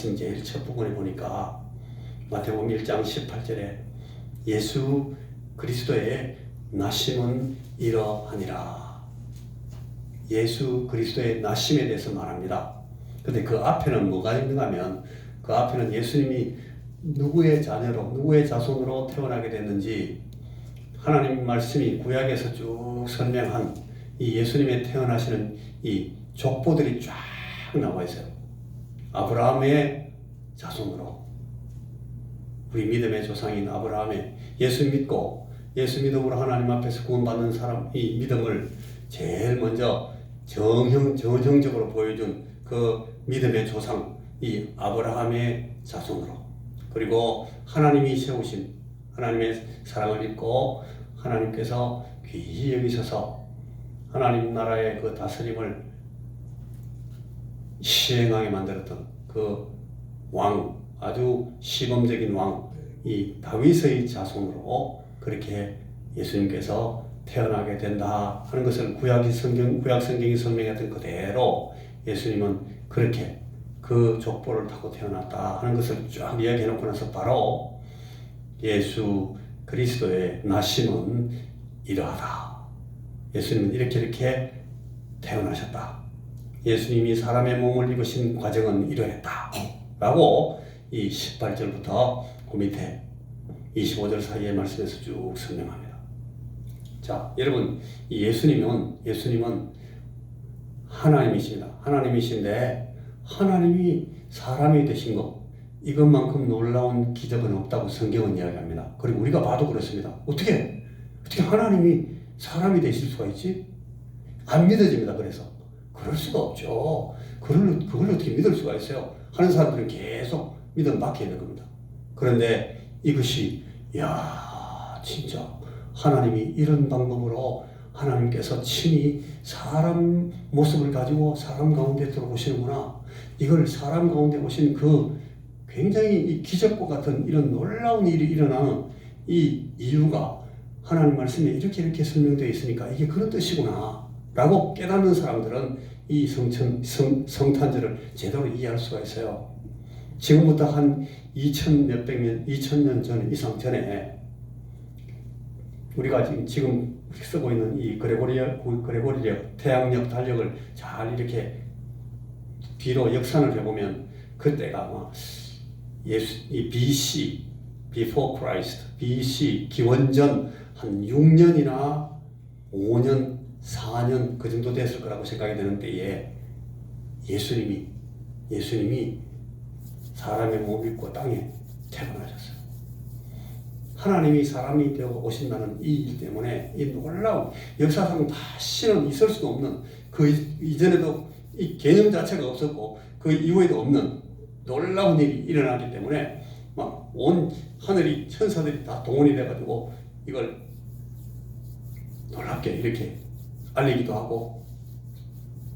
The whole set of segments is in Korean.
말씀 제일 첫 부분에 보니까 마태복음 1장 18절에 예수 그리스도의 나심은 이러하니라. 예수 그리스도의 나심에 대해서 말합니다. 근데 그 앞에는 뭐가 있는가 하면 그 앞에는 예수님이 누구의 자녀로 누구의 자손으로 태어나게 됐는지 하나님 말씀이 구약에서 쭉 설명한 이 예수님의 태어나시는 이 족보들이 쫙 나와 있어요. 아브라함의 자손으로 우리 믿음의 조상인 아브라함의 예수 믿고 예수 믿음으로 하나님 앞에서 구원받는 사람 이 믿음을 제일 먼저 전형적으로 보여준 그 믿음의 조상 이 아브라함의 자손으로 그리고 하나님이 세우신 하나님의 사랑을 믿고 하나님께서 귀히 여기셔서 하나님 나라의 그 다스림을 시행하게 만들었던 그 왕, 아주 시범적인 왕, 이 다윗의 자손으로 그렇게 예수님께서 태어나게 된다 하는 것을 구약 성경이 설명했던 그대로 예수님은 그렇게 그 족보를 타고 태어났다 하는 것을 쫙 이야기해놓고 나서 바로 예수 그리스도의 나심은 이러하다. 예수님은 이렇게 태어나셨다. 예수님이 사람의 몸을 입으신 과정은 이러했다. 라고 이 18절부터 그 밑에 25절 사이의 말씀에서 쭉 설명합니다. 자, 여러분, 이 예수님은 하나님이십니다. 하나님이신데 하나님이 사람이 되신 것 이것만큼 놀라운 기적은 없다고 성경은 이야기합니다. 그리고 우리가 봐도 그렇습니다. 어떻게 하나님이 사람이 되실 수가 있지? 안 믿어집니다. 그래서 그럴 수가 없죠. 그걸 어떻게 믿을 수가 있어요? 하는 사람들은 계속 믿음 박혀 있는 겁니다. 그런데 이것이 진짜 하나님이 이런 방법으로 하나님께서 친히 사람 모습을 가지고 사람 가운데 들어오시는구나. 이걸 사람 가운데 오신 그 굉장히 이 기적과 같은 이런 놀라운 일이 일어나는 이 이유가 하나님 말씀에 이렇게 설명되어 있으니까 이게 그런 뜻이구나 라고 깨닫는 사람들은 이 성탄절을 제대로 이해할 수가 있어요. 지금부터 한 2000년 전 이상 전에 우리가 지금 쓰고 있는 이 그레고리력 태양력 달력을 잘 이렇게 뒤로 역산을 해보면 그때가 아마 이 BC, Before Christ, BC 기원전 한 6년이나 5년, 4년 그 정도 됐을 거라고 생각이 되는 때에 예수님이 사람의 몸을 입고 땅에 태어나셨어요. 하나님이 사람이 되어 오신다는 이 일 때문에 이 놀라운 역사상 다시는 있을 수도 없는 그 이전에도 이 개념 자체가 없었고 그 이후에도 없는 놀라운 일이 일어나기 때문에 막 온 하늘이 천사들이 다 동원이 돼가지고 이걸 놀랍게 이렇게 알리기도 하고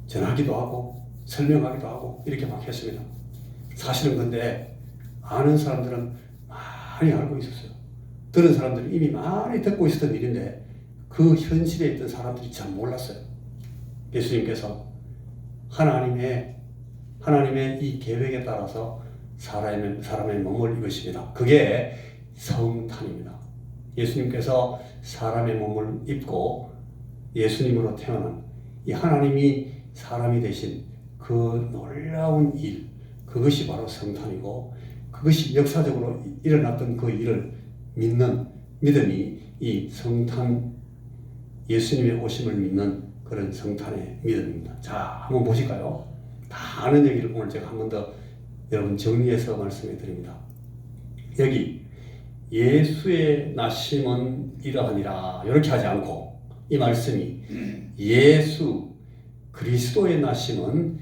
전하기도 하고 설명하기도 하고 이렇게 막 했습니다. 사실은 근데 아는 사람들은 많이 알고 있었어요. 들은 사람들은 이미 많이 듣고 있었던 일인데 그 현실에 있던 사람들이 잘 몰랐어요. 예수님께서 하나님의 이 계획에 따라서 사람의 몸을 입으십니다. 그게 성탄입니다. 예수님께서 사람의 몸을 입고 예수님으로 태어난 이 하나님이 사람이 되신 그 놀라운 일, 그것이 바로 성탄이고 그것이 역사적으로 일어났던 그 일을 믿는 믿음이 이 성탄 예수님의 오심을 믿는 그런 성탄의 믿음입니다. 자, 한번 보실까요? 다 아는 얘기를 오늘 제가 한 번 더 여러분 정리해서 말씀해 드립니다. 여기 예수의 나심은 이러하니라 이렇게 하지 않고 이 말씀이 예수 그리스도의 나심은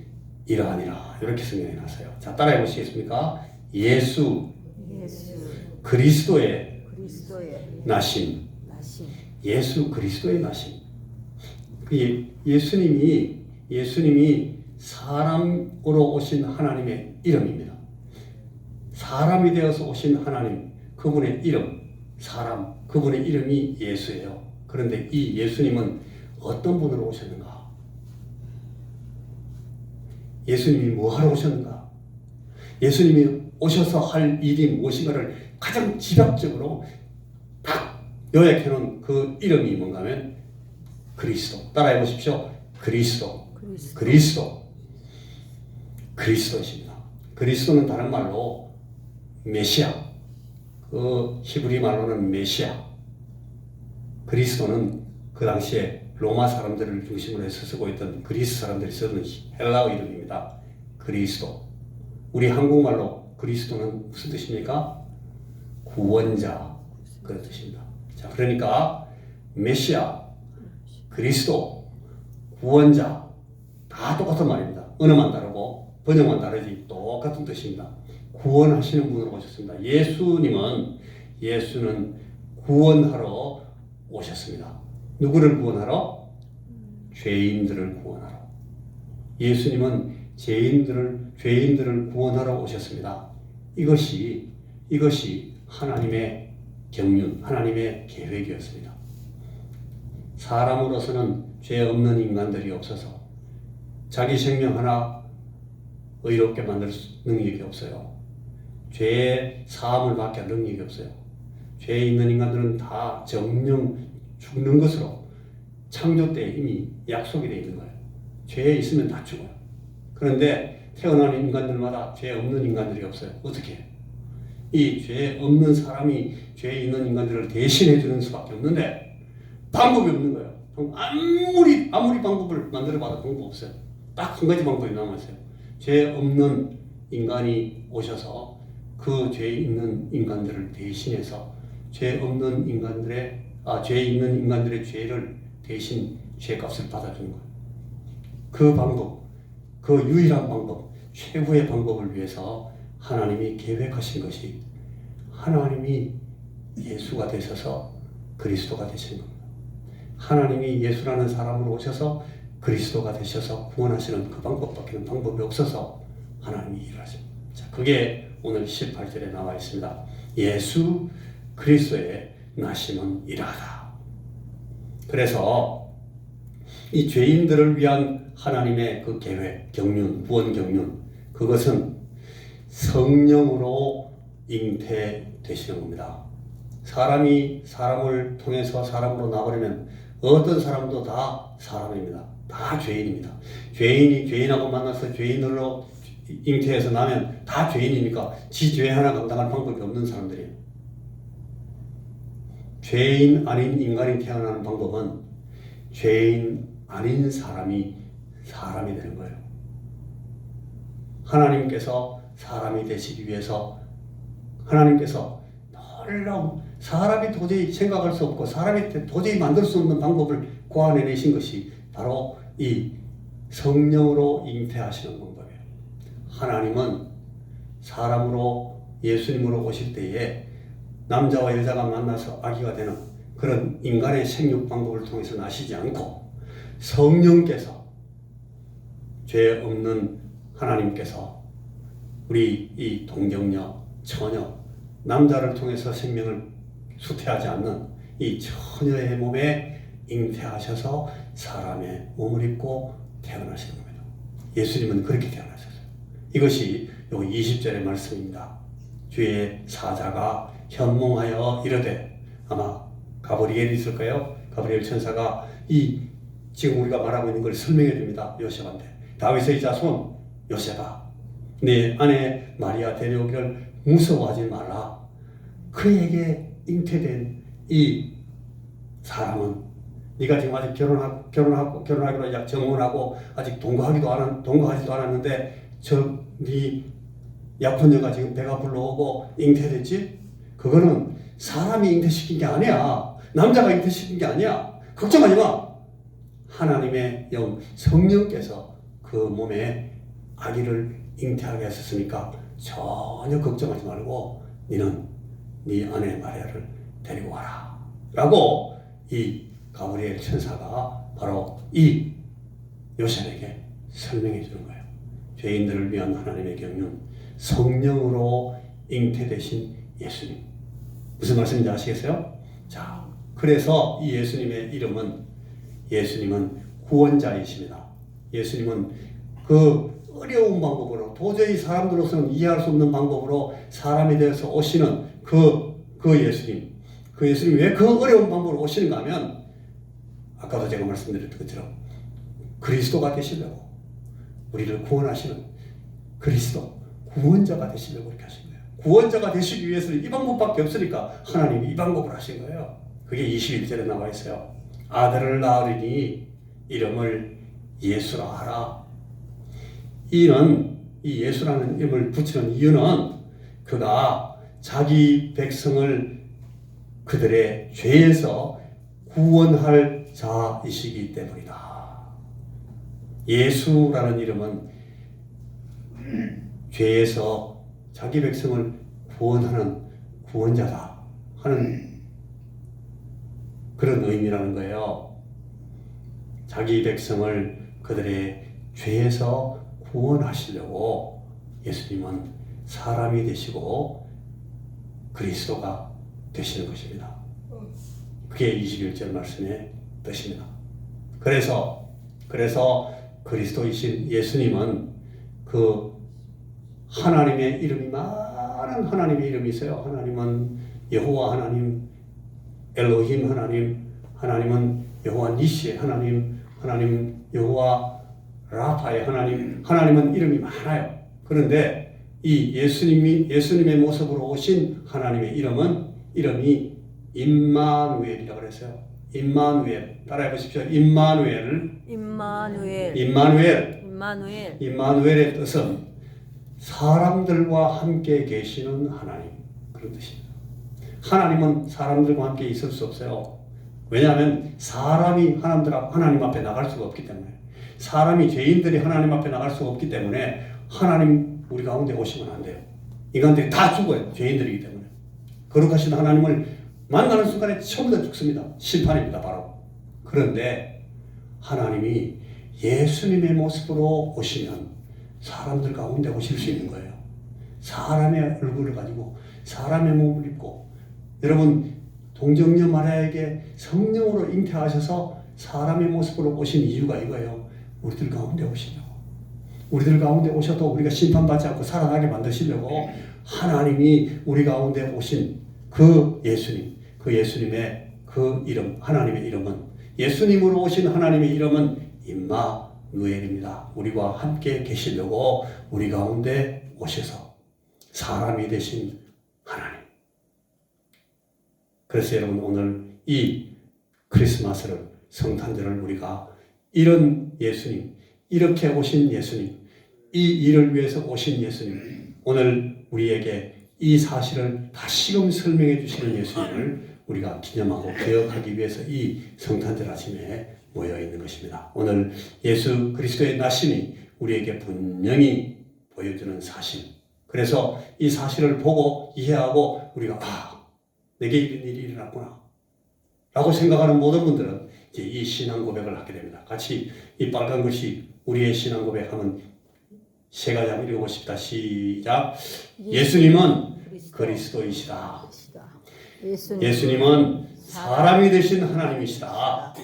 이러하니라 이렇게 설명해 놨어요. 자, 따라해 보시겠습니까? 예수 그리스도의 나심. 예수 그리스도의 나심. 예수님이 사람으로 오신 하나님의 이름입니다. 사람이 되어서 오신 하나님, 그분의 이름, 그분의 이름이 예수예요. 그런데 이 예수님은 어떤 분으로 오셨는가? 예수님이 뭐 하러 오셨는가? 예수님이 오셔서 할 일이 무엇인가를 가장 집약적으로 딱 요약해놓은 그 이름이 뭔가 하면 그리스도. 따라해 보십시오. 그리스도이십니다. 그리스도는 다른 말로 메시아, 그 히브리 말로는 메시아. 그리스도는 그 당시에 로마 사람들을 중심으로 해서 쓰고 있던 그리스 사람들이 쓰는 헬라어 이름입니다. 그리스도. 우리 한국말로 그리스도는 무슨 뜻입니까? 구원자, 그런 뜻입니다. 자, 그러니까 메시아, 그리스도, 구원자 다 똑같은 말입니다. 언어만 다르고 번역만 다르지 똑같은 뜻입니다. 구원하시는 분으로 오셨습니다. 예수는 구원하러 오셨습니다. 누구를 구원하러? 죄인들을 구원하러. 예수님은 죄인들을 구원하러 오셨습니다. 이것이 하나님의 경륜, 하나님의 계획이었습니다. 사람으로서는 죄 없는 인간들이 없어서 자기 생명 하나 의롭게 만들 능력이 없어요. 죄의 사함을 받게 할 능력이 없어요. 죄에 있는 인간들은 다 정령 죽는 것으로 창조 때 이미 약속이 되어 있는 거예요. 죄에 있으면 다 죽어요. 그런데 태어난 인간들마다 죄 없는 인간들이 없어요. 어떻게 해요? 이 죄 없는 사람이 죄 있는 인간들을 대신해 주는 수밖에 없는데 방법이 없는 거예요. 아무리 방법을 만들어 봐도 방법 없어요. 딱 한 가지 방법이 남았어요. 죄 없는 인간이 오셔서 그 죄 있는 인간들을 대신해서 죄 있는 인간들의 죄를 대신 죄값을 받아주는 거예요. 그 방법, 그 유일한 방법, 최후의 방법을 위해서 하나님이 계획하신 것이 하나님이 예수가 되셔서 그리스도가 되신 겁니다. 하나님이 예수라는 사람으로 오셔서 그리스도가 되셔서 구원하시는 그 방법밖에 방법이 없어서 하나님이 일하십니다. 자, 그게 오늘 18절에 나와 있습니다. 예수 그리스도의 나심은 이러하다. 그래서 이 죄인들을 위한 하나님의 그 계획, 경륜, 구원 경륜, 그것은 성령으로 잉태되시는 겁니다. 사람이 사람을 통해서 사람으로 나버리면 어떤 사람도 다 사람입니다. 다 죄인입니다. 죄인이 죄인하고 만나서 죄인으로 잉태해서 나면 다 죄인이니까 지 죄 하나 감당할 방법이 없는 사람들이에요. 죄인 아닌 인간이 태어나는 방법은 죄인 아닌 사람이 되는 거예요. 하나님께서 사람이 되시기 위해서 하나님께서 놀라운 사람이 도저히 생각할 수 없고 사람이 도저히 만들 수 없는 방법을 고안해내신 것이 바로 이 성령으로 잉태하시는 방법이에요. 하나님은 사람으로 예수님으로 오실 때에 남자와 여자가 만나서 아기가 되는 그런 인간의 생육 방법을 통해서 나시지 않고 성령께서 죄 없는 하나님께서 우리 이 동정녀, 처녀, 남자를 통해서 생명을 수태하지 않는 이 처녀의 몸에 잉태하셔서 사람의 몸을 입고 태어나시는 겁니다. 예수님은 그렇게 태어나셨어요. 이것이 요 20절의 말씀입니다. 주의 사자가 현몽하여 이르되, 아마 가브리엘이 있을까요? 가브리엘 천사가 이 지금 우리가 말하고 있는 걸 설명해 줍니다. 요셉한테. 다윗의 자손 요셉아, 내 아내 마리아 데려오기를 무서워하지 말라. 그에게 잉태된 이 사람은 네가 지금 아직 결혼하기로 정혼하고 아직 동거하지도 않았는데 네 약혼녀가 지금 배가 불러오고 잉태됐지? 그거는 사람이 잉태시킨 게 아니야. 남자가 잉태시킨 게 아니야. 걱정하지 마. 하나님의 영 성령께서 그 몸에 아기를 잉태하게 하셨으니까 전혀 걱정하지 말고 너는 네 아내 마리아를 데리고 와라 라고 이 가브리엘 천사가 바로 이 요셉에게 설명해 주는 거예요. 죄인들을 위한 하나님의 경륜, 성령으로 잉태되신 예수님. 무슨 말씀인지 아시겠어요? 자, 그래서 이 예수님은 구원자이십니다. 예수님은 그 어려운 방법으로 도저히 사람들로서는 이해할 수 없는 방법으로 사람이 되어서 오시는 그 예수님. 그 예수님이 왜 그 어려운 방법으로 오시는가 하면 아까도 제가 말씀드렸던 것처럼 그리스도가 되시려고 우리를 구원하시는 그리스도 구원자가 되시려고 이렇게 하신 거예요. 구원자가 되시기 위해서는 이 방법밖에 없으니까 하나님이 이 방법을 하신 거예요. 그게 21절에 나와 있어요. 아들을 낳으리니 이름을 예수라 하라. 이 예수라는 이름을 붙이는 이유는 그가 자기 백성을 그들의 죄에서 구원할 자이시기 때문이다. 예수라는 이름은 죄에서 자기 백성을 구원하는 구원자다 하는 그런 의미라는 거예요. 자기 백성을 그들의 죄에서 구원하시려고 예수님은 사람이 되시고 그리스도가 되시는 것입니다. 그게 21절 말씀의 뜻입니다. 그래서 그리스도이신 예수님은 그 하나님의 이름이 많은 하나님의 이름이 있어요. 하나님은 여호와 하나님, 엘로힘 하나님, 하나님은 여호와 니시의 하나님, 하나님 여호와 라파의 하나님, 하나님은 이름이 많아요. 그런데 이 예수님의 모습으로 오신 하나님의 이름이 임마누엘이라고 그랬어요. 임마누엘. 따라해 보십시오. 임마누엘의 뜻은 사람들과 함께 계시는 하나님, 그런 뜻입니다. 하나님은 사람들과 함께 있을 수 없어요. 왜냐하면 사람이 하나님 앞에 나갈 수가 없기 때문에, 사람이 죄인들이 하나님 앞에 나갈 수가 없기 때문에 하나님 우리 가운데 오시면 안 돼요. 인간들이 다 죽어요. 죄인들이기 때문에. 거룩하신 하나님을 만나는 순간에 처음부터 죽습니다. 심판입니다. 바로. 그런데 하나님이 예수님의 모습으로 오시면 사람들 가운데 오실 수 있는 거예요. 사람의 얼굴을 가지고 사람의 몸을 입고, 여러분 동정녀 마리아에게 성령으로 잉태하셔서 사람의 모습으로 오신 이유가 이거예요. 우리들 가운데 오시려고. 우리들 가운데 오셔도 우리가 심판받지 않고 살아나게 만드시려고 하나님이 우리 가운데 오신 그 예수님, 그 예수님의 그 이름, 하나님의 이름은, 예수님으로 오신 하나님의 이름은 임마누엘입니다. 우리와 함께 계시려고 우리 가운데 오셔서 사람이 되신 하나님. 그래서 여러분 오늘 이 크리스마스를, 성탄절을 우리가 이런 예수님, 이렇게 오신 예수님, 이 일을 위해서 오신 예수님, 오늘 우리에게 이 사실을 다시금 설명해 주시는 예수님을 우리가 기념하고 기억하기 위해서 이 성탄절 아침에 모여 있는 것입니다. 오늘 예수 그리스도의 나심이 우리에게 분명히 보여주는 사실. 그래서 이 사실을 보고 이해하고 우리가 내게 이런 일이 일어났구나 라고 생각하는 모든 분들은 이제 이 신앙 고백을 하게 됩니다. 같이 이 빨간 글씨 우리의 신앙 고백하면 세 가지 한번 읽어보십시다. 시작. 예수님은 그리스도이시다. 예수님은 사람이 되신 하나님이시다.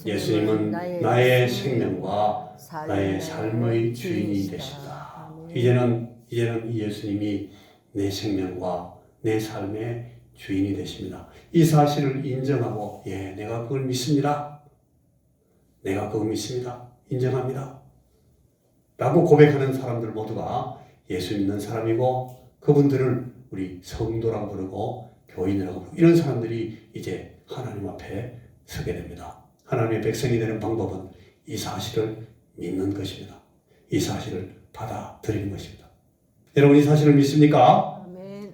예수님은 나의 생명과 나의 삶의 주인이 되시다. 이제는 이 예수님이 내 생명과 내 삶의 주인이 되십니다. 이 사실을 인정하고, 내가 그걸 믿습니다. 내가 그걸 믿습니다. 인정합니다. 라고 고백하는 사람들 모두가 예수 믿는 사람이고, 그분들을 우리 성도라고 부르고 교인이라고 부르고, 이런 사람들이 이제 하나님 앞에 서게 됩니다. 하나님의 백성이 되는 방법은 이 사실을 믿는 것입니다. 이 사실을 받아들이는 것입니다. 여러분 이 사실을 믿습니까? 아멘.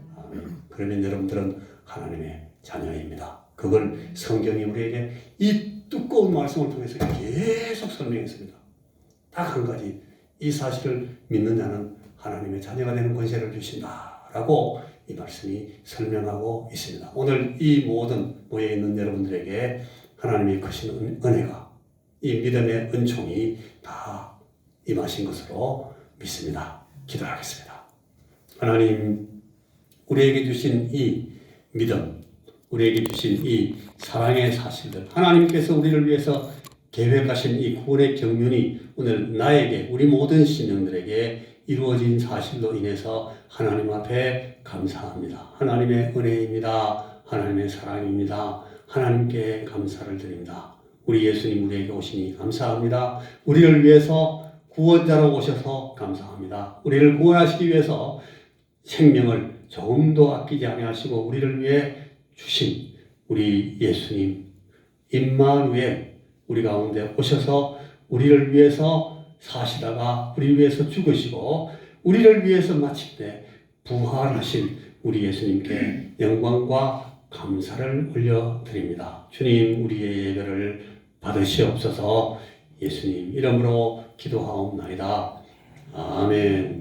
그러면 여러분들은 하나님의 자녀입니다. 그걸 성경이 우리에게 이 두꺼운 말씀을 통해서 계속 설명했습니다. 딱 한 가지, 이 사실을 믿는 자는 하나님의 자녀가 되는 권세를 주신다라고 이 말씀이 설명하고 있습니다. 오늘 이 모든 모여있는 여러분들에게 하나님의 크신 은혜가, 이 믿음의 은총이 다 임하신 것으로 믿습니다. 기도하겠습니다. 하나님, 우리에게 주신 이 믿음, 우리에게 주신 이 사랑의 사실들, 하나님께서 우리를 위해서 계획하신 이 구원의 경륜이 오늘 나에게, 우리 모든 신령들에게 이루어진 사실로 인해서 하나님 앞에 감사합니다. 하나님의 은혜입니다. 하나님의 사랑입니다. 하나님께 감사를 드립니다. 우리 예수님 우리에게 오시니 감사합니다. 우리를 위해서 구원자로 오셔서 감사합니다. 우리를 구원하시기 위해서 생명을 조금도 아끼지 아니하시고 우리를 위해 주신 우리 예수님 임마누엘 우리 가운데 오셔서 우리를 위해서 사시다가 우리 위해서 죽으시고 우리를 위해서 마침내 부활하신 우리 예수님께 영광과 감사를 올려드립니다. 주님 우리의 예배를 받으시옵소서. 예수님 이름으로 기도하옵나이다. 아멘.